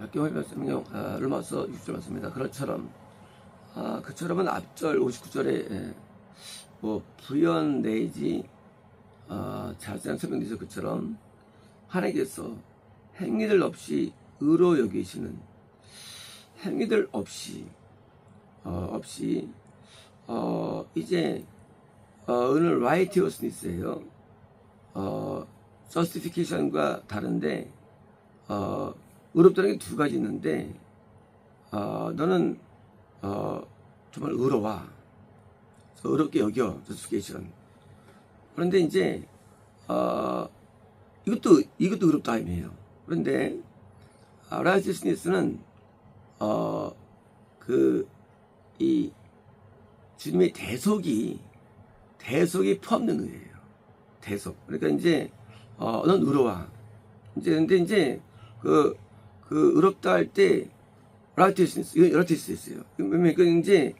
약경의 말씀은요, 로마서 6절 말씀입니다. 그처럼은 앞절 59절에 부연 내지 자세한 설명되죠. 그처럼 하나님께서 행위들 없이 의로 여기시는 행위들 없이 이제 오늘 righteousness예요. justification과 다른데 의롭다는 게 두 가지 있는데 너는 정말 의로워. 의롭게 여겨. justification. 그런데 이제 이것도 의롭다 아니에요. 그런데 righteousness는 이 주님의 대속이 포함된 거예요. 대속. 그러니까 이제 넌 의로워. 근데 이제 그 의롭다 할 때 righteousness, 이건 righteousness예요. 그러니까 이제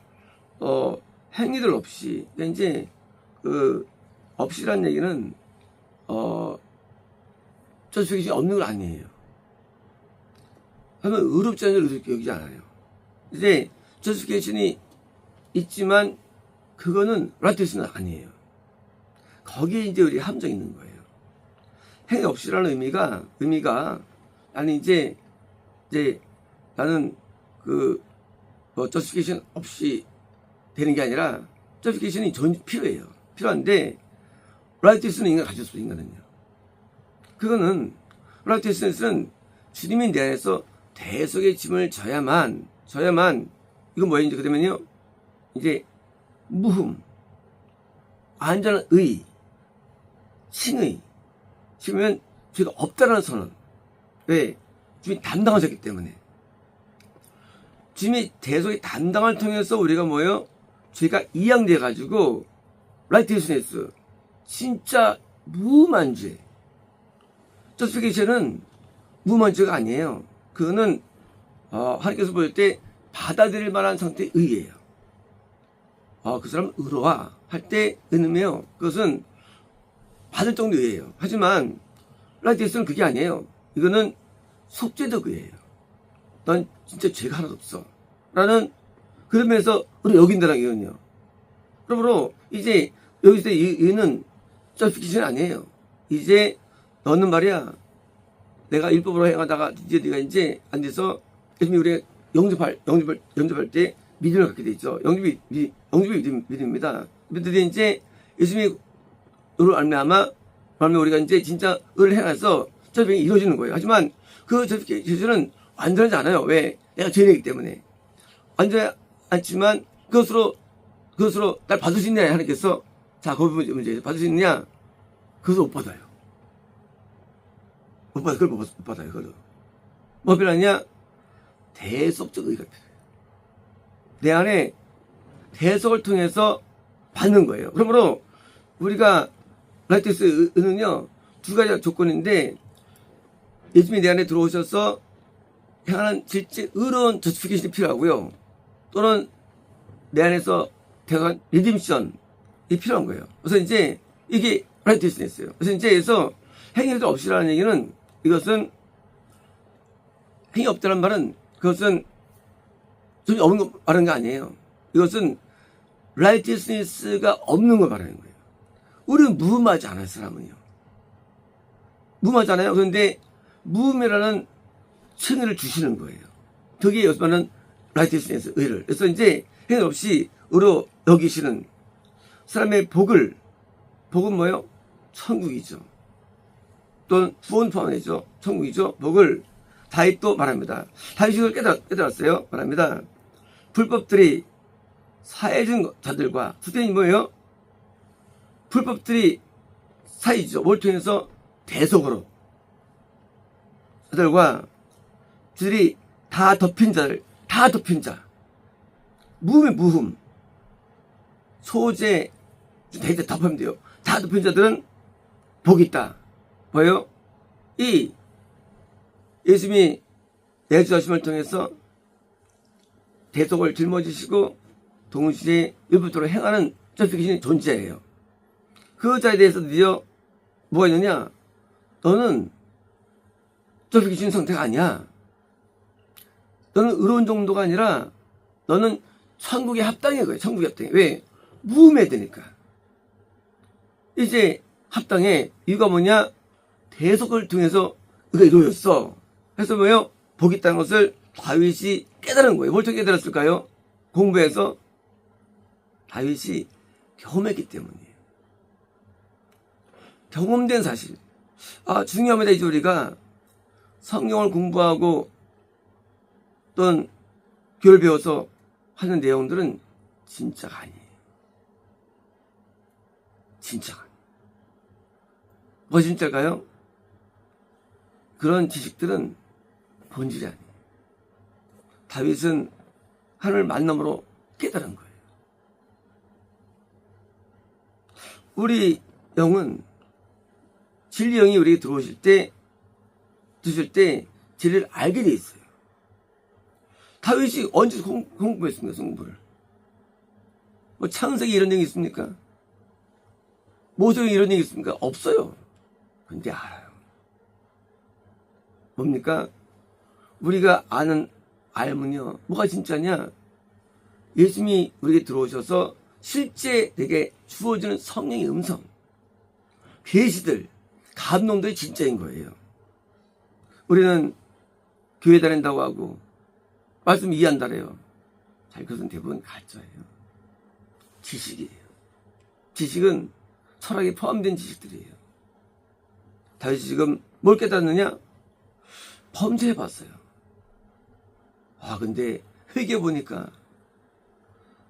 행위들 없이, 그러니까 이제 없이란 얘기는 justification 없는 건 아니에요. 하면 의롭지 않은 의롭게 여기지 않아요. 이제 justification이 있지만 그거는 righteousness는 아니에요. 거기에 이제 우리 함정이 있는 거예요. 행위 없이라는 의미가 나는 이제 나는 justification 없이 되는 게 아니라 justification이 필요해요. 필요한데 righteousness는 인간 가질 수 없어요. 인간은요. 그거는 righteousness는 주님이 내 안에서 대속의 짐을 져야만 이건 뭐예요? 이제 그러면요 이제 무흠, 안전한 의, 칭의. 지금은 죄가 없다라는 선언. 왜? 주님이 담당하셨기 때문에. 주님이 대속의 담당을 통해서 우리가 뭐예요? 죄가 이양돼가지고 righteousness, 진짜 무음한 죄. justification은 무음한 죄가 아니에요. 그거는 하나님께서 볼 때 받아들일 만한 상태의 의예요. 그 사람은 의로워 할 때 의미요. 그것은 받을 정도의 의예요. 하지만 righteous는 그게 아니에요. 이거는 속죄적 의예요. 넌 진짜 죄가 하나도 없어. 라는 그러면서 우리 여긴다는 거거든요. 그러므로 이제 여기서 이 의는 justification 아니에요. 이제 너는 말이야 내가 율법으로 행하다가 이제 네가 이제 안 돼서 예수님이 우리가 영접할 때 믿음을 갖게 돼 있죠. 영접이 믿음입니다. 그런데 이제 예수님이 의로 알미암아 우리가 이제 진짜 의를 행해서 저주가 이루어지는 거예요. 하지만 그 저주는 완전하지 않아요. 왜? 내가 죄인이기 때문에. 완전하지 않지만 그것으로 날 받을 수 있냐 하나님께서. 자, 거기 문제예요. 받을 수 있느냐? 그것을 못 받아요. 그걸 못 받아요. 그걸. 뭐 필요하냐? 대속적 의가 필요해요. 내 안에 대속을 통해서 받는 거예요. 그러므로 우리가 righteous 의는요 두 가지 조건인데 예수님이 내 안에 들어오셔서 향하는 실제 의로운 justification이 필요하고요. 또는 내 안에서 대한 redemption이 필요한 거예요. 그래서 이제 이게 righteousness예요. 그래서 이제 행위들 없이라는 얘기는 이것은 행위 없다는 말은 그것은 좀 없는 거 말하는 게 아니에요. 이것은 righteousness가 없는 걸 말하는 거예요. 우리는 무음하지 않아요, 사람은요. 무음하잖아요. 그런데 무음이라는 칭의를 주시는 거예요. 거기에 여기서 말하는 righteousness, 의를. 그래서 이제 행위 없이 의로 여기시는 사람의 복은 뭐예요? 천국이죠. 또는 구원 포함이죠. 천국이죠. 복을 다윗도 말합니다. 다윗이 그걸 깨달았어요. 말합니다. 불법들이 사해진 자들과 수단이 뭐예요? 불법들이 사이죠. 뭘 통해서? 대속으로. 자들과 주들이 다 덮인 자. 무음의 무흠. 소재, 대체 덮으면 돼요. 다 덮인 자들은 복이 있다. 뭐예요? 이 예수님이 내주하심을 통해서 대속을 짊어지시고 동시에 율법대로 행하는 justification이 존재해요. 그 자에 대해서 드디어 뭐가 있느냐? 너는 justification 상태가 아니야. 너는 의로운 정도가 아니라 너는 천국에 합당해 거예요. 천국에 합당해. 왜? 무음해야 되니까. 이제 합당해. 이유가 뭐냐? 대속을 통해서 의가 이루어졌어. 그래서 뭐예요? 복이 있다는 것을 다윗이 깨달은 거예요. 뭘 어떻게 깨달았을까요? 공부해서 다윗이 경험했기 때문이에요. 경험된 사실. 중요합니다. 이제 우리가 성경을 공부하고 또는 교를 배워서 하는 내용들은 진짜가 아니에요. 진짜가 아니에요. 뭐 진짜일까요? 그런 지식들은 본질이 아니에요. 다윗은 하나님을 만남으로 깨달은 거예요. 우리 영은 진리 영이 우리에게 드실 때 진리를 알게 돼 있어요. 다윗이 언제 공부했습니까? 공부를. 뭐 창세기 이런 얘기 있습니까? 모세기 이런 얘기 있습니까? 없어요. 근데 알아요. 뭡니까? 우리가 아는 알면요. 뭐가 진짜냐? 예수님이 우리에게 들어오셔서 실제 내게 주어지는 성령의 음성, 계시들, 감동들이 진짜인 거예요. 우리는 교회 다닌다고 하고 말씀 이해한다래요. 잘 그것은 대부분 가짜예요. 지식이에요. 지식은 철학에 포함된 지식들이에요. 다윗이 지금 뭘 깨닫느냐? 범죄해봤어요. 근데 회개해보니까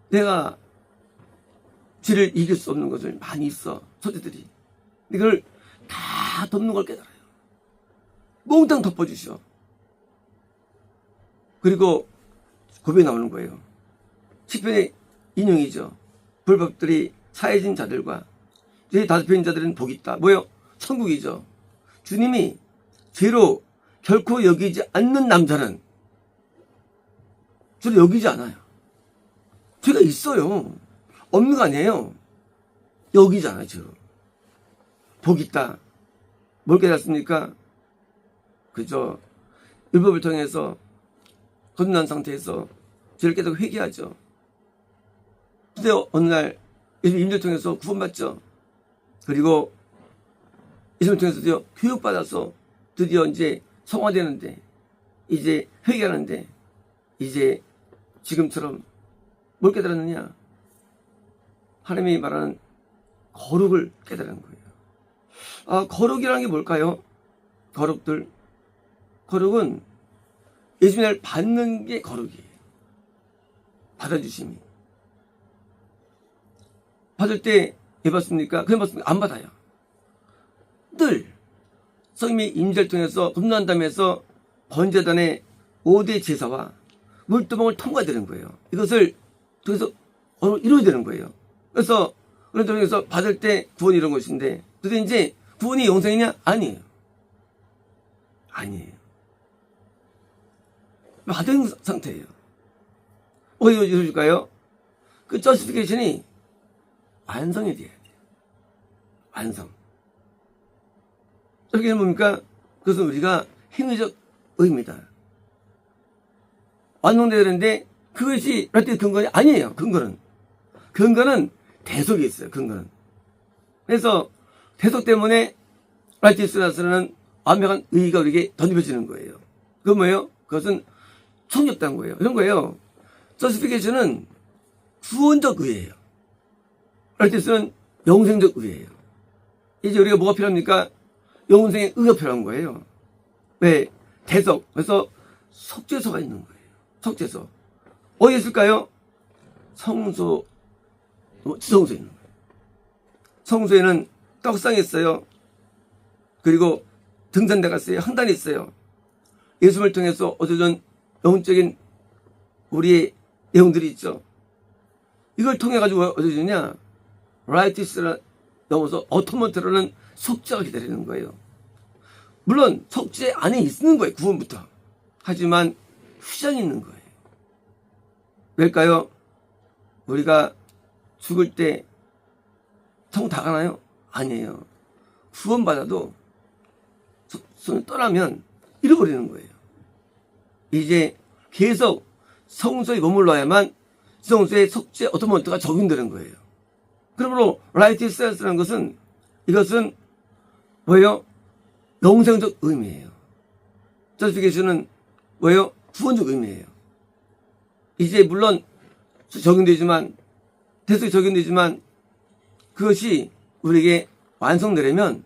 내가 죄를 이길 수 없는 것을 많이 있어. 소재들이. 이걸 다 덮는 걸 깨달아요. 몽땅 덮어주셔. 그리고 고백이 나오는 거예요. 시편의 인용이죠. 불법들이 사해진 자들과 죄 다스린 자들은 복이 있다. 뭐예요? 천국이죠. 주님이 죄로 결코 여기지 않는 남자는 죄로 여기지 않아요. 죄가 있어요. 없는 거 아니에요. 여기잖아요. 죄로. 복이 있다. 뭘 깨닫습니까? 그저 율법을 통해서 거듭난 상태에서 죄를 깨닫고 회개하죠. 근데 어느 날 예수님 임재를 통해서 구원받죠. 그리고 예수님을 통해서 드디어 교육받아서 드디어 이제 성화되는데, 이제 회개하는데, 이제 지금처럼 뭘 깨달았느냐? 하나님이 말하는 거룩을 깨달은 거예요. 거룩이라는 게 뭘까요? 거룩은 예수님을 받는 게 거룩이에요. 받아주심이. 받을 때 왜 받습니까? 그냥 받습니까? 안 받아요. 늘 성님이 임재를 통해서 금난담에서 번제단의 5대 제사와 물두멍을 통과되는 거예요. 이것을 통해서 이루어야 되는 거예요. 그래서 그런 통해서 받을 때 구원이 이런 것인데, 근데 이제 구원이 영생이냐? 아니에요. 아니에요. 받은 상태예요. 어디서 이루어질까요? 그 저스티피케이션이 완성이 돼야 돼요. 완성. 저게 뭡니까? 그것은 우리가 행위적 의입니다. 완성돼야 되는데 그것이 라떼 근거는 아니에요. 근거는 대속이 있어요. 근거는. 그래서 대속 때문에 라티스라스는 완벽한 의의가 우리에게 던져지는 거예요. 그건 뭐예요? 그것은 성립된 거예요. 이런 거예요. 저스티피케이션은 구원적 의예요. 라티스는 영생적 의예요. 이제 우리가 뭐가 필요합니까? 영생의 의가 필요한 거예요. 왜? 대속. 그래서 속죄소가 있는 거예요. 속죄소. 어디 있을까요? 성소, 지성소에 있는 거예요. 성소에는 떡상이 있어요. 그리고 등산대가 있어요. 항단이 있어요. 예수님을 통해서 얻어진 영적인 우리의 내용들이 있죠. 이걸 통해 가지고 얻어지느냐? 라이티스를 넘어서 어토먼트라는 속죄가 기다리는 거예요. 물론 속죄 안에 있는 거예요. 구원부터. 하지만 후장이 있는 거예요. 왜일까요? 우리가 죽을 때 천국 다 가나요? 아니에요. 구원받아도 손을 떠나면 잃어버리는 거예요. 이제 계속 성소에 머물러야만 성소의 속죄 오토먼트가 적용되는 거예요. 그러므로 라이티스라는 것은 이것은 뭐예요? 영생적 의미예요. 저스피케이션은 뭐예요? 구원적 의미예요. 이제 물론 적용되지만 대속에 적용되지만 그것이 우리에게 완성되려면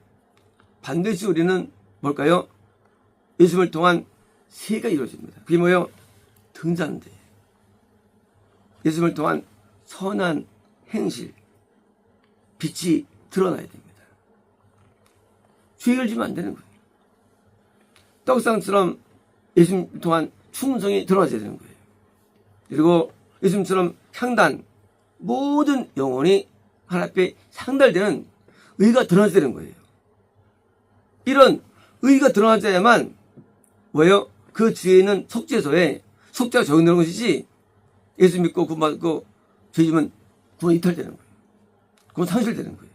반드시 우리는 뭘까요? 예수님을 통한 세가 이루어집니다. 그게 뭐예요? 등잔대. 예수님을 통한 선한 행실, 빛이 드러나야 됩니다. 죄를 지면 안 되는 거예요. 떡상처럼 예수님 통한 충성이 드러나야 되는 거예요. 그리고 예수님처럼 향단, 모든 영혼이 하나님 앞에 상달되는 의가 드러나야 되는 거예요. 이런 의가 드러나야만 뭐예요? 그 뒤에 있는 속죄소에 속죄가 적용되는 것이지 예수 믿고 구원받고 죄지면 구원 이탈되는 거예요. 구원 상실되는 거예요.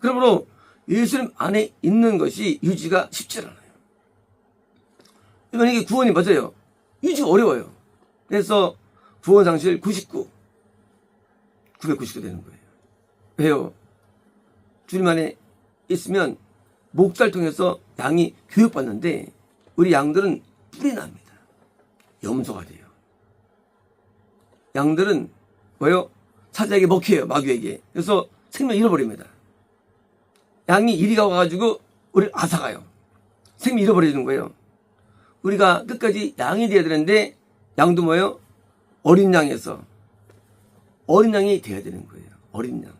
그러므로 예수님 안에 있는 것이 유지가 쉽지 않아요. 만약에 구원이 맞아요. 유지가 어려워요. 그래서 구원 상실 99, 999 되는 거예요. 왜요? 주님 안에 있으면 목자를 통해서 양이 교육받는데 우리 양들은 뿔이 납니다. 염소가 돼요. 양들은 뭐요? 사자에게 먹혀요. 마귀에게. 그래서 생명 잃어버립니다. 양이 이리 가가지고 우리를 앗아가요. 생명 잃어버리는 거예요. 우리가 끝까지 양이 돼야 되는데 양도 뭐예요? 어린 양에서 어린 양이 돼야 되는 거예요. 어린 양.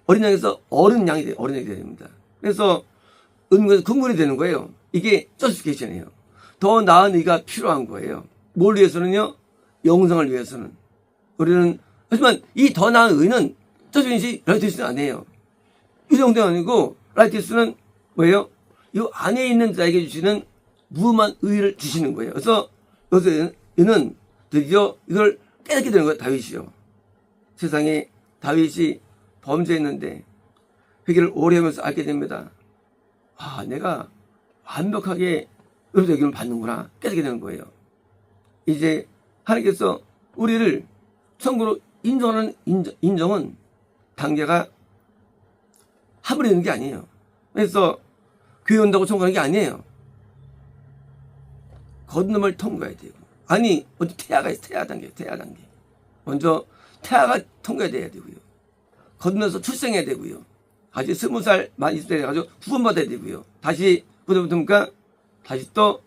어린 양에서 어른 양이 돼야 됩니다. 그래서 은근히 근본이 되는 거예요. 이게 저스피케이션이에요. 더 나은 의가 필요한 거예요. 뭘 위해서는요? 영생을 위해서는. 우리는 하지만 이 더 나은 의는 저스피케이션이 라이티스는 아니에요. 이 정도는 아니고 라이티스는 뭐예요? 이 안에 있는 자에게 주시는 무음한 의를 주시는 거예요. 그래서 여기서 이는 드디어 이걸 깨닫게 되는 거예요. 다윗이요. 세상에 다윗이 범죄했는데 회개를 오래 하면서 알게 됩니다. 아, 내가 완벽하게 의롭다 여김을 받는구나 깨닫게 되는 거예요. 이제 하나님께서 우리를 천국으로 인정하는 인정은 단계가 함부로 있는 게 아니에요. 그래서 교회 온다고 천국 가는 게 아니에요. 건너물 통과해야 되고. 아니, 어디 태아가 있어. 태아 단계. 먼저 태아가 통과돼야 되고요. 건너서 출생해야 되고요. 아직 20살 만 있을 때 돼가지고 구원받아야 되고요. 다시 그때부터니까 다시 또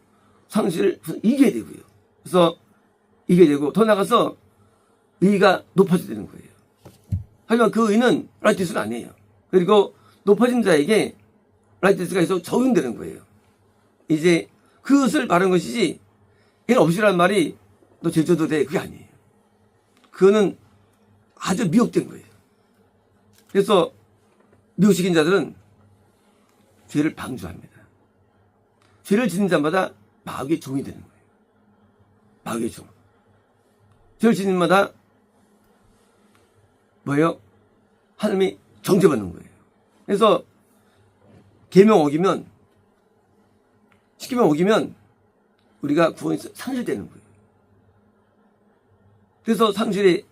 상실을 이겨야 되고요. 그래서 이겨야 되고 더 나가서 의가 높아져야 되는 거예요. 하지만 그 의는 라이티스는 아니에요. 그리고 높아진 자에게 라이티스가 계속 적용되는 거예요. 이제 그것을 바른 것이지 얘는 없이라는 말이 너 제쳐도 돼 그게 아니에요. 그거는 아주 미혹된 거예요. 그래서 미혹시킨 자들은 죄를 방조합니다. 죄를 짓는 자마다 마귀의 종이 되는 거예요. 마귀의 종. 죄를 짓는 자마다 뭐예요? 하나님이 정죄받는 거예요. 그래서 계명 어기면 십계명 어기면 우리가 구원이 상실되는 거예요. 그래서 상실의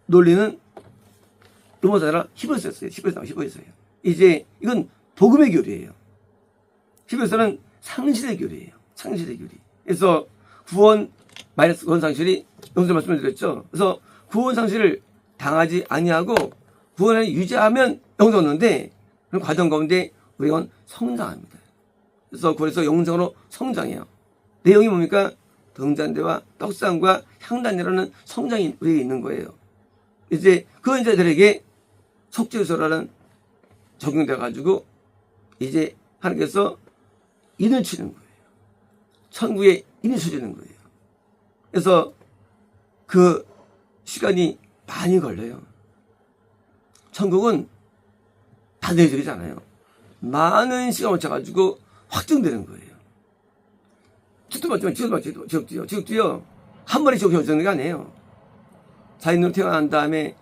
논리는 로마서라 히브리서였어요. 히브리서예요. 이제 이건 복음의 교리예요. 히브리서는 상실의 교리예요. 상실의 교리. 그래서 구원 마이너스 구원 상실이 여기서 말씀을 드렸죠. 그래서 구원 상실을 당하지 아니하고 구원을 유지하면 영생 얻는데 그런 과정 가운데 우리는 성장합니다. 그래서 구원에서 영생으로 성장해요. 내용이 뭡니까? 등잔대와 떡상과 향단이라는 성장이 우리에게 있는 거예요. 이제 그 인자들에게 속죄소라는 적용돼 가지고 이제 하나님께서 인을 치는 거예요. 천국에 인이 쳐지는 거예요. 그래서 그 시간이 많이 걸려요. 천국은 단회적이잖아요. 많은 시간을 거쳐가지고 확정되는 거예요. 지도 맞지만 지옥도요. 한 번에 지옥 결정되는 게 아니에요. 자연으로 태어난 다음에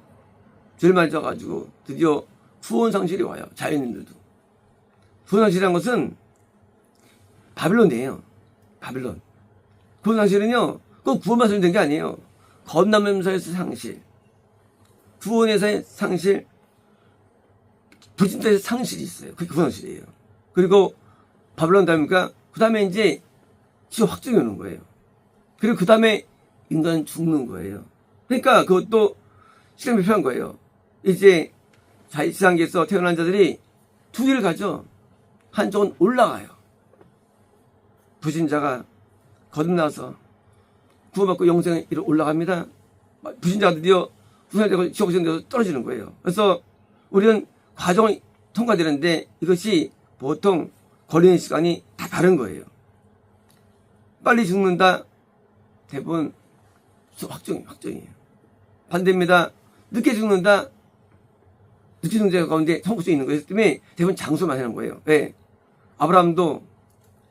죄를 많이 져가지고 드디어 구원상실이 와요. 자연인들도. 구원상실이라는 것은 바빌론이에요. 바빌론. 구원 상실은요, 꼭 구원만 쓰면 된 게 아니에요. 건남명사에서 상실, 구원에서의 상실, 불신자에서 상실이 있어요. 그게 구원 상실이에요. 그리고 바벨론 다음이니까 그 다음에 이제 지옥 확정이 오는 거예요. 그리고 그 다음에 인간은 죽는 거예요. 그러니까 그것도 시간이 필요한 거예요. 이제 지상계에서 태어난 자들이 두 길을 가죠. 한쪽은 올라가요. 불신자가 거듭나서 구원받고 영생에 올라갑니다. 불신자가 드디어 구원되고 지옥 데서 떨어지는 거예요. 그래서 우리는 과정이 통과되는데 이것이 보통 걸리는 시간이 다 다른 거예요. 빨리 죽는다. 대부분 확정이에요. 반대입니다. 늦게 죽는다. 늦게 죽는 자 가운데 천국에 있는 거기 때문에 대부분 장수만 하는 거예요. 왜? 아브라함도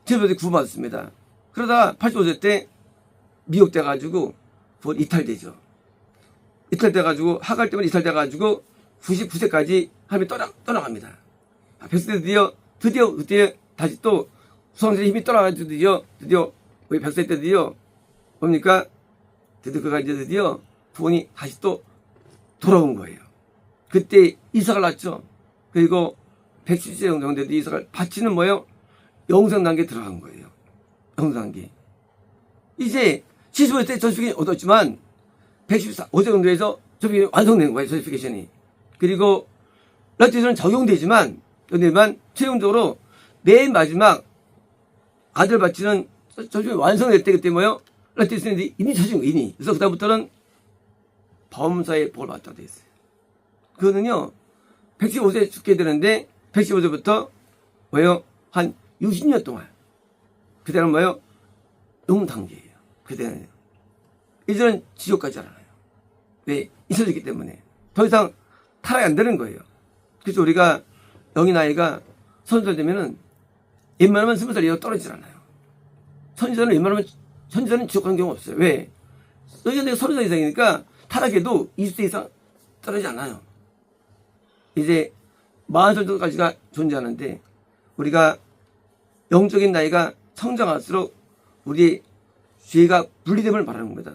70세 구원받았습니다. 그러다가 85세 때 미혹돼가지고 그걸 이탈되죠. 이탈돼가지고 하갈 때문에 이탈돼가지고 99세까지 하나님이 떠나갑니다. 100세 드디어 다시 또 수성세의 힘이 떠나가지고 드디어 우리 100세 때 드디어 뭡니까? 드디어 이제 드디어 구원이 다시 또 돌아온 거예요. 그때 이삭을 낳죠. 그리고 110세 정도 돼도 이삭을 바치는 뭐예요? 영생 단계에 들어간 거예요. 영생 단계. 이제 75세 때 저주fik이 얻었지만 114세 정도에서 저주fik이 완성된 거예요. 저주피케이션이. 그리고 라티스는 적용되지만 최종적으로 맨 마지막 아들 바치는 저주fik이 완성됐대. 그때 뭐예요? 라티스는 이미 쳐진 거예요. 이미. 그래서 그다음부터는 범사의 복을 받았다고 되어 있어요. 그거는요, 115세 죽게 되는데, 115세부터 뭐예요? 한 60년 동안. 그때는 뭐예요? 영단계예요. 그때는. 이제는 지옥 가지 않아요. 왜? 잊혀졌기 때문에. 더 이상 타락이 안 되는 거예요. 그래서 우리가 영의 나이가 30살 되면은 웬만하면 20살 이하 떨어지질 않아요. 선지자는 웬만하면 선지자는 지옥 가는 경우가 없어요. 왜? 선지자는 30살 이상이니까 타락해도 20세 이상 떨어지지 않아요. 이제 40살 정도까지가 존재하는데 우리가 영적인 나이가 성장할수록 우리의 죄가 분리됨을 말하는 겁니다.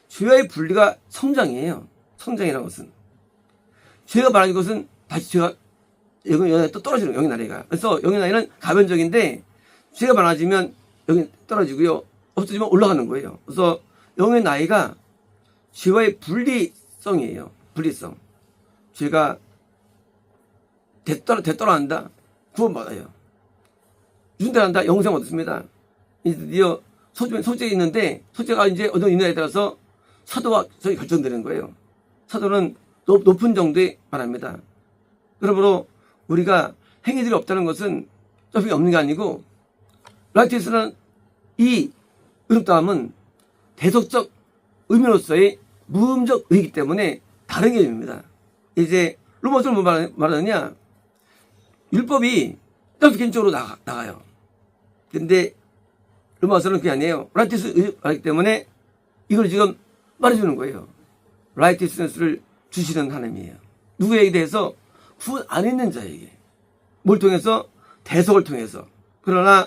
죄와의 분리가 성장이에요. 성장이라는 것은. 죄가 많아진 것은 다시 죄가 영의 나이가 또 떨어지는 거예요. 영의 나이가. 그래서 영의 나이는 가변적인데 죄가 많아지면 영이 떨어지고요. 없어지면 올라가는 거예요. 그래서 영의 나이가 죄와의 분리성이에요. 분리성. 죄가 되돌아간다. 구원받아요. 윤대한다. 영생 얻습니다. 이제 드디어 소재가 있는데 소재가 이제 어떤 인연에 따라서 사도와 저희 결정되는 거예요. 사도는 높은 정도에 말합니다. 그러므로 우리가 행위들이 없다는 것은 점이 없는 게 아니고 라이트에서는 이 의롭다함은 대속적 의미로서의 무음적 의이기 때문에 다른 개념입니다. 이제 로마서는 뭐 말하느냐? 율법이 점프 개인적으로 나가요. 근데 로마서는 그게 아니에요. 라이트스 말하기 때문에 이걸 지금 말해주는 거예요. 라이트스를 주시는 하나님이에요. 누구에게 대해서? 구원 안 있는 자에게. 뭘 통해서? 대속을 통해서. 그러나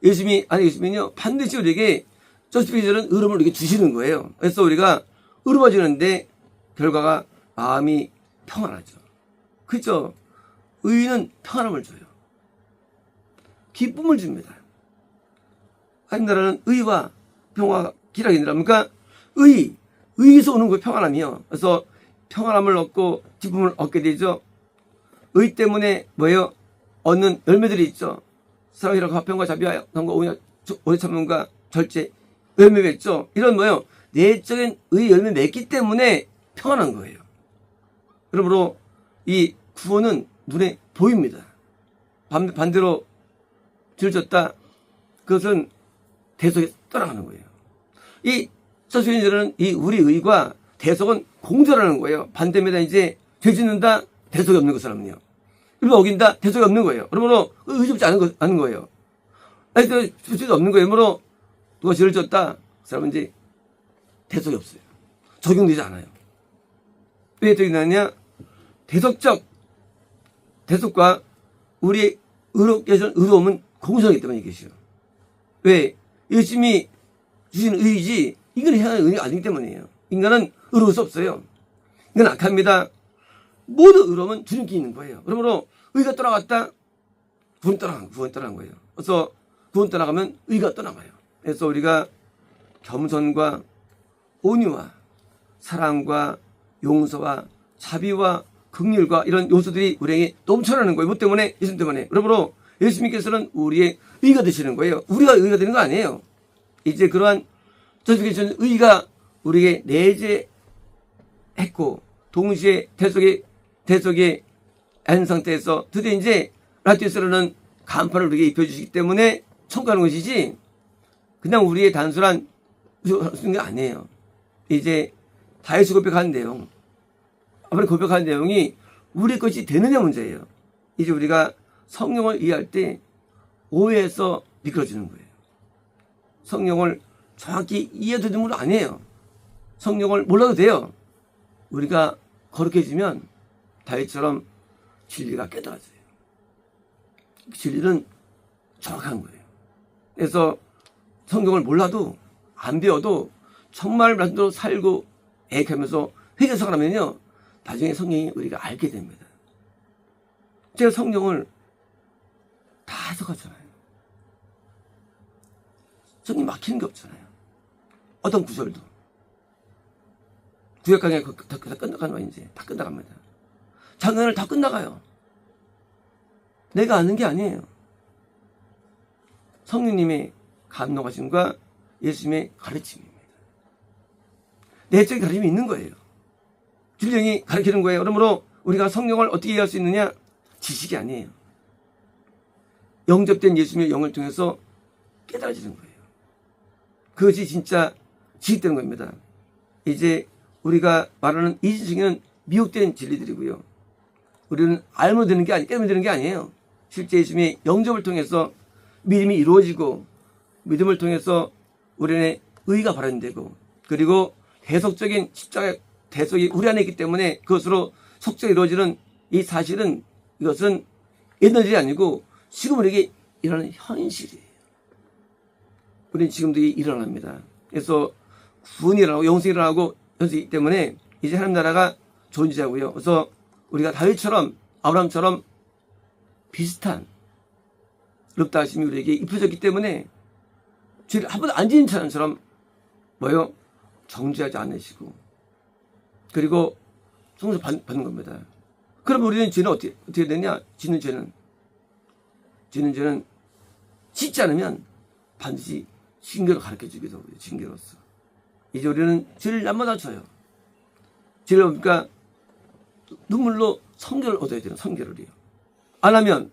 예수님은요 반드시 우리에게 저스피케이션은 의로움을 우리에게 주시는 거예요. 그래서 우리가 의로워지는데 결과가 마음이 평안하죠. 그죠? 의는 평안함을 줘요. 기쁨을 줍니다. 하나님 나라는 의와 평화가 기락이 있느랍니까? 의에서 오는 거 평안함이요. 그래서 평안함을 얻고 기쁨을 얻게 되죠. 의 때문에 뭐예요? 얻는 열매들이 있죠. 사랑이라 화평과 자비와 성과 오래 참음과 절제 열매 맺죠. 이런 뭐예요? 내적인 의 열매 맺기 때문에 평안한 거예요. 그러므로 이 구원은 눈에 보입니다. 반대로 들졌다. 그것은 대속에 떠나가는 거예요. 이 서수인들은 이 우리 의가 대속은 공존하는 거예요. 반대입니다. 이제 죄 짓는다. 대속이 없는 그 사람은요. 율법 어긴다. 대속이 없는 거예요. 그러므로 의롭지 않은 거예요. 아니, 죄도 없는 거예요. 그러므로 누가 죄를 졌다. 그 사람은 이제 대속이 없어요. 적용되지 않아요. 왜 적용되느냐? 대속과 우리 의로움은 공존하기 때문에 이것이요. 왜? 예수님이 주신 의지, 이건 행하는 의가 아니기 때문이에요. 인간은 의로울 수 없어요. 이건 악합니다. 모두 의로움은 주님께 있는 거예요. 그러므로 의가 떠나갔다, 구원 떠나간 거예요. 그래서 구원 떠나가면 의가 떠나가요. 그래서 우리가 겸손과 온유와 사랑과 용서와 자비와 긍휼과 이런 요소들이 우리에게 넘쳐나는 거예요. 뭐 때문에? 예수님 때문에. 그러므로 예수님께서는 우리의 의가 되시는 거예요. 우리가 의가 되는 거 아니에요. 이제 그러한 저주께서는 의가 우리에게 내재했고 동시에 대속의 안 상태에서 드디어 이제 라티오스라는 간판을 우리에게 입혀주시기 때문에 청구하는 것이지 그냥 우리의 단순한 게 아니에요. 이제 다윗이 고백한 내용, 아브라함이 고백한 내용이 우리 것이 되느냐 문제예요. 이제 우리가 성령을 이해할 때 오해해서 미끄러지는 거예요. 성령을 정확히 이해해도 되는 건 아니에요. 성령을 몰라도 돼요. 우리가 거룩해지면 다윗처럼 진리가 깨달아져요. 진리는 정확한 거예요. 그래서 성경을 몰라도 안 배워도 정말 말씀대로 살고 애익하면서 회개해서 가면요 나중에 성령이 우리가 알게 됩니다. 제가 성경을 다 해석하잖아요. 성경이 막히는 게 없잖아요. 어떤 구절도 구약 강의 다 끝나가는 거야. 이제 다 끝나갑니다. 장난을 다 끝나가요. 내가 아는 게 아니에요. 성령님의 감동하심과 예수님의 가르침입니다. 내적인 가르침이 있는 거예요. 진리령이 가르치는 거예요. 그러므로 우리가 성령을 어떻게 이해할 수 있느냐? 지식이 아니에요. 영접된 예수님의 영을 통해서 깨달아지는 거예요. 그것이 진짜 지식되는 겁니다. 이제 우리가 말하는 이 지식은 미혹된 진리들이고요. 우리는 알면 되는 게 아니, 깨면 되는 게 아니에요. 실제 예수님의 영접을 통해서 믿음이 이루어지고 믿음을 통해서 우리의 의가 발현되고 그리고 대속적인 십자가 대속이 우리 안에 있기 때문에 그것으로 속죄가 이루어지는 이 사실은 이것은 옛날 일이 아니고 지금 우리에게 일어나는 현실이에요. 우리는 지금도 일어납니다. 그래서 구원이 일어나고 영생이 일어나고 현실이기 때문에 이제 하나님 나라가 존재하고요. 그래서 우리가 다윗처럼 아브라함처럼 비슷한 의롭다 하심이 우리에게 입혀졌기 때문에 죄를 한 번도 안 지은 사람처럼 뭐요? 정죄하지 않으시고 그리고 성수 받는 겁니다. 그럼 우리는 죄는 어떻게 되냐? 짓는 죄는 짓지 않으면 반드시 징계로 가르쳐주기도 하고요. 징계로서. 이제 우리는 죄를 날마다 져요. 죄를 그러니까 눈물로 성결을 얻어야 되는 성결을요. 안 하면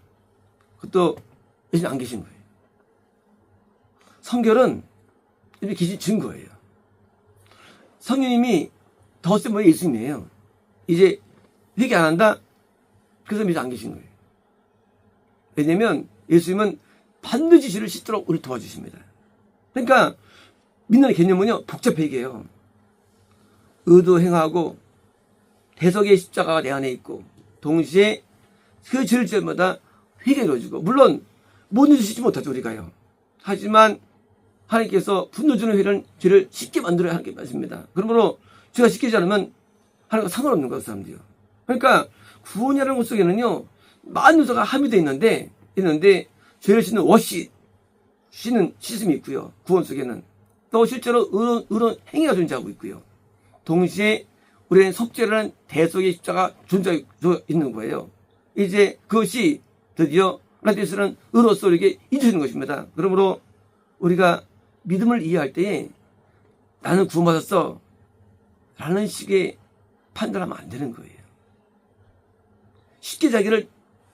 그것도 예수님 안 계신 거예요. 성결은 이렇게 계신 증거예요. 성령님이 더 센 분이 예수님이에요. 이제 회개 안 한다? 그래서 이제 안 계신 거예요. 왜냐면 예수님은 반드시 죄를 씻도록 우리를 도와주십니다. 그러니까 믿는 개념은요 복잡해요. 의도 행하고 대속의 십자가가 내 안에 있고 동시에 그 죄를 지을 때마다 회개가 이루어지고 물론 모든 죄를 씻지 못하죠 우리가요. 하지만 하나님께서 분노 주는 죄를 쉽게 만들어야 하는 게 맞습니다. 그러므로 죄가 씻기지 않으면 하나님과 상관없는 거예요 사람들이요. 그러니까 구원이라는 것 속에는요 많은 요소가 함유되어 있는데 죄를 씻는 씻음이 있고요. 구원 속에는 또 실제로 의로운 행위가 존재하고 있고요. 동시에 우리는 속죄라는 대속의 십자가 존재하고 있는 거예요. 이제 그것이 드디어 하나님께서는 의로서 우리에게 이루어지는 것입니다. 그러므로 우리가 믿음을 이해할 때에 나는 구원받았어 라는 식의 판단하면 안 되는 거예요. 쉽게 자기를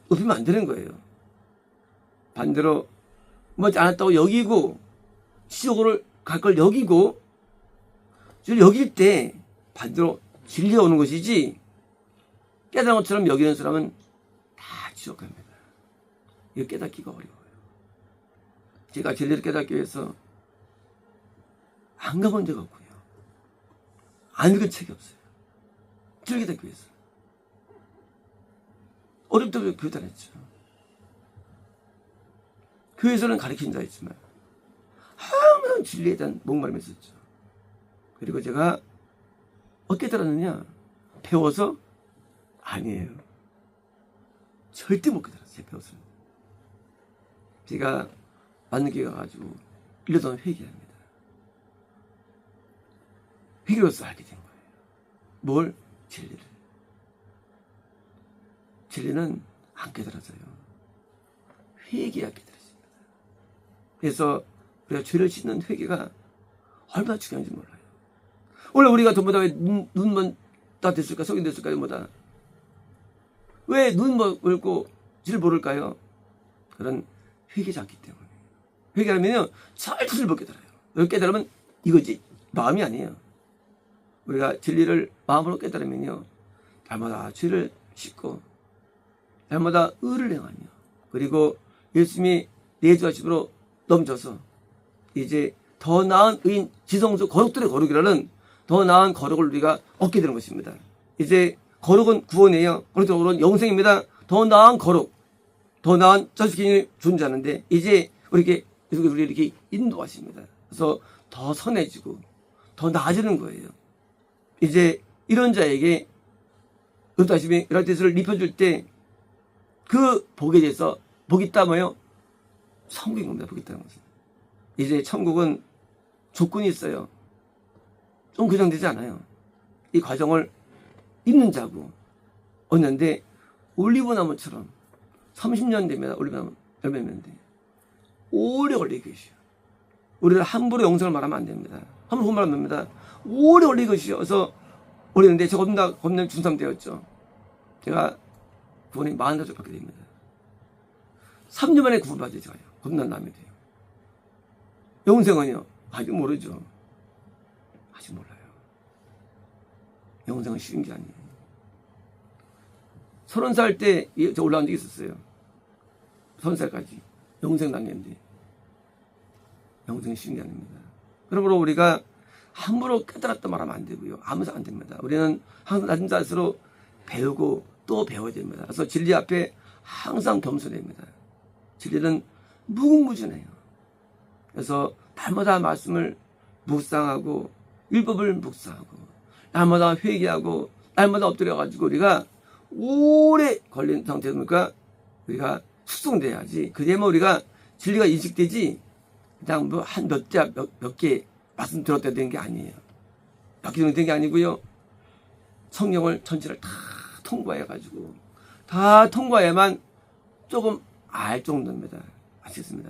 높이면 안 되는 거예요. 반대로 뭐지 않았다고 여기고 지옥으로 갈 걸 여기고 여길 때 반대로 진리가 오는 것이지 깨달은 것처럼 여기는 사람은 다 지옥 갑니다. 이거 깨닫기가 어려워요. 제가 진리를 깨닫기 위해서 안 가본 적 없고요. 안 읽은 책이 없어요. 진리 깨닫기 위해서. 어릴 때부터 교회 다녔죠. 교회에서는 가르친 자 있지만 너무너무 진리에 대한 목마름이 있었죠. 그리고 제가 어떻게 들었느냐? 배워서? 아니에요. 절대 못 깨달았어요. 배워서는. 제가 맞는 기회가 가지고 1년 동안 회개합니다. 회개로서 알게 된 거예요. 뭘? 진리를. 진리는 안 깨달아져요. 회개가 깨달아집니다. 그래서 우리가 죄를 짓는 회개가 얼마나 중요한지 몰라요. 원래 우리가 전부 다 왜 눈만 따뜻했을까? 속이 됐을까요? 뭐다. 왜 눈 멀고 질 모를까요? 그런 회개지 않기 때문에. 회개하면요, 절대를 못 깨달아요. 왜 깨달으면 이거지. 마음이 아니에요. 우리가 진리를 마음으로 깨달으면요, 날마다 죄를 씻고, 날마다 의를 행하며, 그리고 예수님이 내주하심으로 넘쳐서, 이제 더 나은 의인, 지성소 거룩들의 거룩이라는 더 나은 거룩을 우리가 얻게 되는 것입니다. 이제 거룩은 구원이에요. 거룩은 영생입니다. 더 나은 거룩, 더 나은 자식이 존재하는데, 이제 우리 이렇게 인도하십니다. 그래서 더 선해지고 더 나아지는 거예요. 이제 이런 자에게 다시미 유라테스를 입혀줄 때 그 복에 대해서 복이 있다 뭐요? 천국인 겁니다. 복이 있다는 것은. 이제 천국은 조건이 있어요. 좀 규정되지 않아요. 이 과정을 입는 자고 얻는데 올리브나무처럼 30년 되면 올리브나무 열매면 돼. 오래 걸리게 계시오. 우리는 함부로 영생을 말하면 안 됩니다. 함부로 말하면 안 됩니다. 오래 걸리게 계시오. 그래서 오래는데 제가 겁나 중3 때였죠. 제가 구원이 45살 받게 됩니다. 3년 만에 구원받아요. 제가요. 겁난 남이 돼요. 영생은요? 아직 모르죠. 아직 몰라요. 영생은 쉬운 게 아니에요. 30살 때 저 올라온 적이 있었어요. 30살까지. 영생 단계인데. 영생이 쉬운 게 아닙니다. 그러므로 우리가 함부로 깨달았다 말하면 안 되고요. 아무도 안 됩니다. 우리는 항상 낮은 자세로 배우고 또 배워야 됩니다. 그래서 진리 앞에 항상 겸손합니다. 진리는 무궁무진해요. 그래서 날마다 말씀을 묵상하고 율법을 묵상하고 날마다 회개하고 날마다 엎드려가지고 우리가 오래 걸린 상태니까 우리가 숙성돼야지. 그래야만 우리가 진리가 인식되지 그냥 뭐 한 몇 개 말씀 들었다 되는 게 아니에요. 몇 개 정도 된 게 아니고요. 성경을 전체를 다 통과해가지고 다 통과해야만 조금 알 정도입니다. 아시겠습니다.